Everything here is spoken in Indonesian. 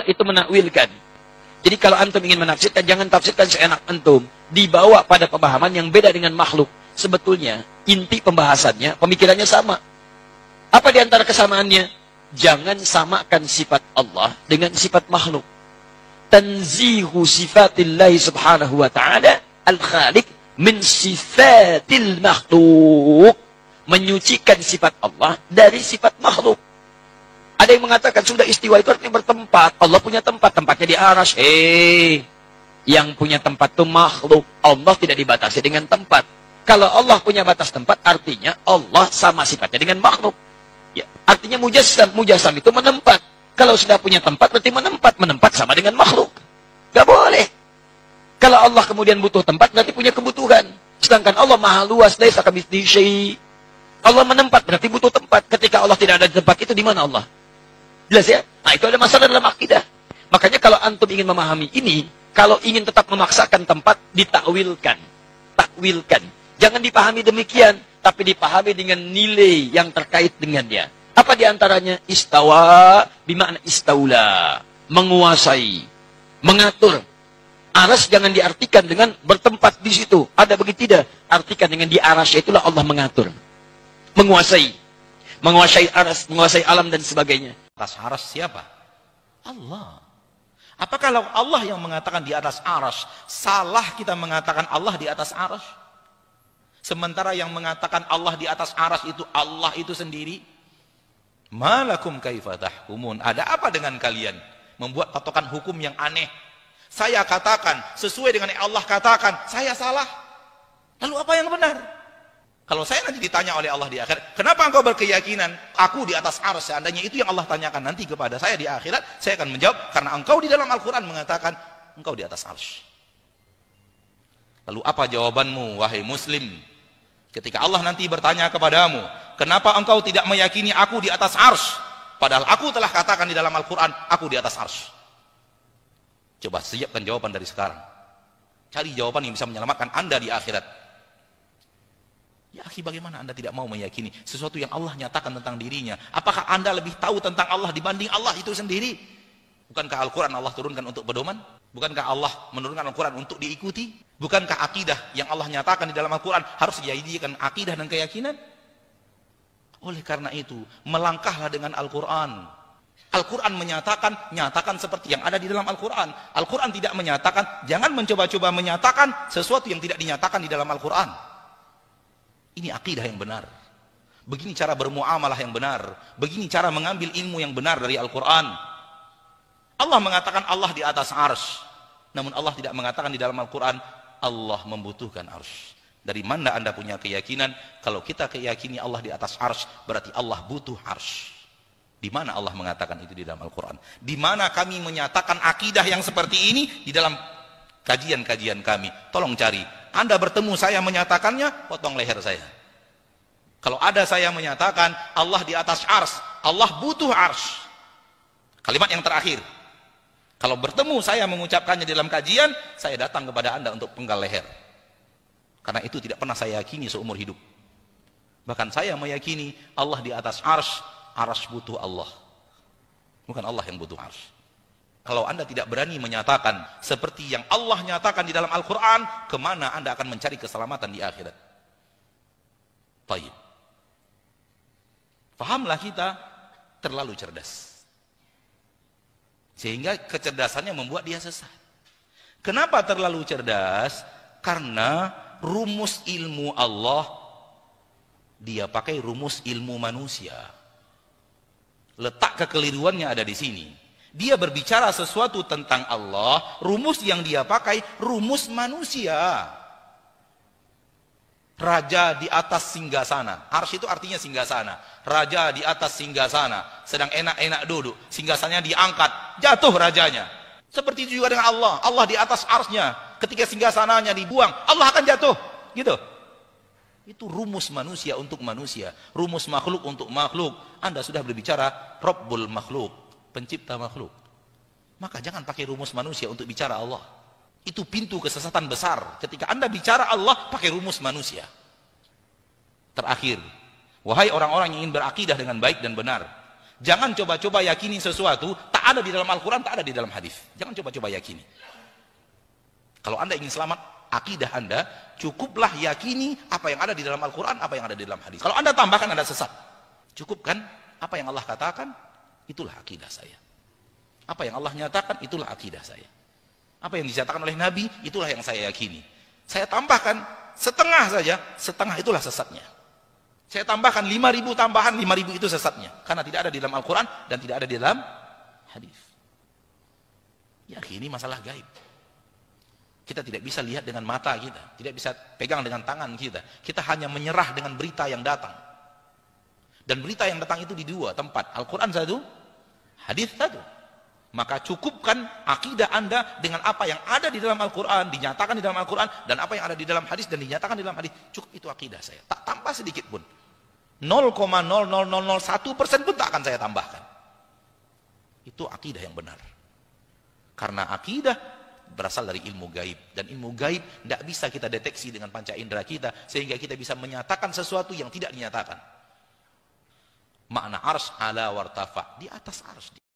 itu menakwilkan. Jadi kalau antum ingin menafsirkan, jangan tafsirkan seenak antum. Dibawa pada pemahaman yang beda dengan makhluk. Sebetulnya, inti pembahasannya, pemikirannya sama. Apa di antara kesamaannya? Jangan samakan sifat Allah dengan sifat makhluk. Tanzihu sifatillahi subhanahu wa ta'ala al-khaliq min sifatil makhluk. Menyucikan sifat Allah dari sifat makhluk. Ada yang mengatakan sudah istiwa itu artinya bertempat. Allah punya tempat, tempatnya di arasy. Yang punya tempat itu makhluk. Allah tidak dibatasi dengan tempat. Kalau Allah punya batas tempat, artinya Allah sama sifatnya dengan makhluk. Ya, artinya mujassam. Mujassam itu menempat. Kalau sudah punya tempat, berarti menempat. Menempat sama dengan makhluk. Gak boleh. Kalau Allah kemudian butuh tempat, berarti punya kebutuhan. Sedangkan Allah maha luas, laisa kamitslihi syai'. Allah menempat, berarti butuh tempat. Ketika Allah tidak ada di tempat itu, di mana Allah? Jelas ya? Nah, itu ada masalah dalam akidah. Makanya kalau antum ingin memahami ini, kalau ingin tetap memaksakan tempat, ditakwilkan. Takwilkan. Jangan dipahami demikian, tapi dipahami dengan nilai yang terkait dengannya. Apa diantaranya? Istawa, bima'na istaula. Menguasai. Mengatur. Aras jangan diartikan dengan bertempat di situ. Ada begitu tidak? Artikan dengan di arasy, itulah Allah mengatur. Menguasai. Menguasai aras, menguasai alam dan sebagainya. Atas aras siapa? Allah. Apakah kalau Allah yang mengatakan di atas aras, salah kita mengatakan Allah di atas aras? Sementara yang mengatakan Allah di atas aras itu Allah itu sendiri. Malakum kaifa tahkumun? Ada apa dengan kalian? Membuat patokan hukum yang aneh. Saya katakan sesuai dengan yang Allah katakan, saya salah. Lalu apa yang benar? Kalau saya nanti ditanya oleh Allah di akhirat, kenapa engkau berkeyakinan aku di atas arsy? Seandainya itu yang Allah tanyakan nanti kepada saya di akhirat, saya akan menjawab, karena engkau di dalam Al-Quran mengatakan engkau di atas arsy. Lalu apa jawabanmu, wahai muslim? Ketika Allah nanti bertanya kepadamu, kenapa engkau tidak meyakini aku di atas arsy? Padahal aku telah katakan di dalam Al-Quran, aku di atas arsy. Coba siapkan jawaban dari sekarang. Cari jawaban yang bisa menyelamatkan anda di akhirat. Ya akhi, bagaimana anda tidak mau meyakini sesuatu yang Allah nyatakan tentang dirinya? Apakah anda lebih tahu tentang Allah dibanding Allah itu sendiri? Bukankah Al-Quran Allah turunkan untuk pedoman? Bukankah Allah menurunkan Al-Quran untuk diikuti? Bukankah akidah yang Allah nyatakan di dalam Al-Quran harus dijadikan akidah dan keyakinan? Oleh karena itu, melangkahlah dengan Al-Quran. Al-Quran menyatakan, nyatakan seperti yang ada di dalam Al-Quran. Al-Quran tidak menyatakan, jangan mencoba-coba menyatakan sesuatu yang tidak dinyatakan di dalam Al-Quran. Ini akidah yang benar. Begini cara bermuamalah yang benar. Begini cara mengambil ilmu yang benar dari Al-Quran. Allah mengatakan Allah di atas arsy. Namun Allah tidak mengatakan di dalam Al-Quran Allah membutuhkan arsy. Dari mana anda punya keyakinan? Kalau kita keyakini Allah di atas arsy, berarti Allah butuh arsy. Di mana Allah mengatakan itu di dalam Al-Quran? Di mana kami menyatakan akidah yang seperti ini? Di dalam kajian-kajian kami. Tolong cari. Anda bertemu saya menyatakannya, potong leher saya. Kalau ada saya menyatakan Allah di atas arsy, Allah butuh arsy. Kalimat yang terakhir. Kalau bertemu saya mengucapkannya di dalam kajian, saya datang kepada anda untuk penggal leher. Karena itu tidak pernah saya yakini seumur hidup. Bahkan saya meyakini Allah di atas arsy, arsy butuh Allah. Bukan Allah yang butuh arsy. Kalau anda tidak berani menyatakan seperti yang Allah nyatakan di dalam Al-Quran, kemana anda akan mencari keselamatan di akhirat? Baik. Fahamlah kita terlalu cerdas. Sehingga kecerdasannya membuat dia sesat. Kenapa terlalu cerdas? Karena rumus ilmu Allah, dia pakai rumus ilmu manusia. Letak kekeliruannya ada di sini. Dia berbicara sesuatu tentang Allah, rumus yang dia pakai rumus manusia. Raja di atas singgasana. Arsy itu artinya singgasana. Raja di atas singgasana, sedang enak-enak duduk, singgasananya diangkat, jatuh rajanya. Seperti itu juga dengan Allah. Allah di atas arsy-nya, ketika singgasananya dibuang, Allah akan jatuh. Gitu. Itu rumus manusia untuk manusia, rumus makhluk untuk makhluk. Anda sudah berbicara Rabbul makhluk, pencipta makhluk. Maka jangan pakai rumus manusia untuk bicara Allah. Itu pintu kesesatan besar. Ketika anda bicara Allah, pakai rumus manusia. Terakhir, wahai orang-orang yang ingin berakidah dengan baik dan benar, Jangan coba-coba yakini sesuatu tak ada di dalam Al-Quran, tak ada di dalam hadis. Jangan coba-coba yakini. Kalau Anda ingin selamat akidah Anda, cukuplah yakini apa yang ada di dalam Al-Quran, apa yang ada di dalam hadis. Kalau Anda tambahkan, Anda sesat. Cukupkan apa yang Allah katakan, itulah akidah saya. Apa yang Allah nyatakan, itulah akidah saya. Apa yang dinyatakan oleh Nabi, itulah yang saya yakini. Saya tambahkan setengah saja, setengah itulah sesatnya. Saya tambahkan 5.000 tambahan, 5.000 itu sesatnya. Karena tidak ada di dalam Al-Quran dan tidak ada di dalam hadis. Yakini masalah gaib. Kita tidak bisa lihat dengan mata kita, tidak bisa pegang dengan tangan kita. Kita hanya menyerah dengan berita yang datang. Dan berita yang datang itu di dua tempat, Al-Quran satu, hadis satu. Maka cukupkan akidah Anda dengan apa yang ada di dalam Al-Quran, dinyatakan di dalam Al-Quran, dan apa yang ada di dalam hadis dan dinyatakan di dalam hadis. Cukup itu akidah saya. Tak tambah sedikit pun. 0,00001% pun tak akan saya tambahkan. Itu akidah yang benar. Karena akidah berasal dari ilmu gaib. Dan ilmu gaib tidak bisa kita deteksi dengan panca indera kita, sehingga kita bisa menyatakan sesuatu yang tidak dinyatakan. Makna arsy ala wartafa, di atas arsy.